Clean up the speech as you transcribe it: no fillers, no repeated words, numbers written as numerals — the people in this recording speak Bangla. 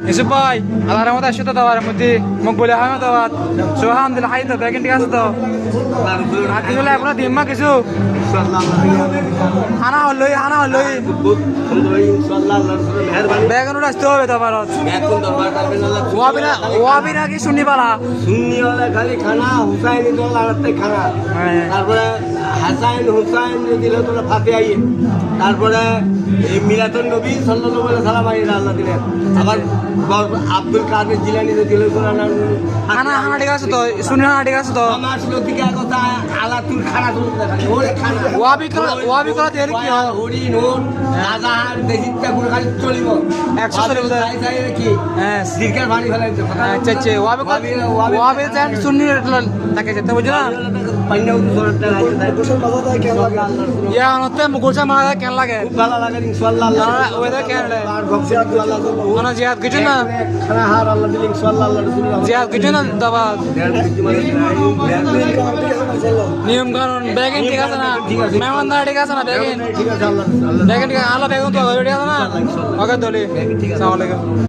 ইসুফ ভাই আল্লাহর মতো আসছে তো দাবার মধ্যে মুখ বলে হয় না দাবার সোহাম দিল হাই তো দেখেন ঠিক আছে তো আর কিছু লাগে আপনার দিম্মা কিছু হানা হলই বেগুন আসতে হবে দাবার ওয়াবি নাকি শুনি পালা সুন্নি হলে খালি খানা হুসাইনি তো লাগাতে খানা তারপরে হাসাইন হুসাইন দিলে তোরা ফাতে আইয়ে তারপরে এই মিলাতুন নবী সাল্লাল্লাহু আলাইহি সাল্লাম আইরা আল্লাহ দিলেন আবার আব্দুল কাদের জিলানী দিলে তোরা হানা ঠিক আছে তো শুনি হানা ঠিক আছে তো আমার লতিকা কথা আলা তুল খানা তুল দেখালি ওরে খানা ওয়াবি করা দেরি কি হয় হরি নোট রাজাহার দেশিটা গুলো খালি চলিব 100 চলে বোধহয় কি হ্যাঁ সিরকার ভারী ফেলাইছে আচ্ছা আচ্ছা ওয়াবি জান শুনি তাকে যেতে বুঝছো না পান্না উত্তরটা ইয়া হতে মুকুলসা মারা কেন লাগে খুব ভালো লাগে ইনশাআল্লাহ ওয়েদার কেন লাগে আর ভক্সিয়াত আল্লাহ কোন জিহাদ কিছু না খানা হার আল্লাহ দিলেন ইনশাআল্লাহ আল্লাহ রাসূলুল্লাহ জিহাদ কিছু না দাবা নিয়ম কানুন বেগিন ঠিক আছে না মেহমানদার ঠিক আছে না বেগিন ঠিক আছে আল্লাহ বেগিন ঠিক আছে আল্লাহ বেগিন তো ঠিক আছে না ওকে দলি আসসালামু আলাইকুম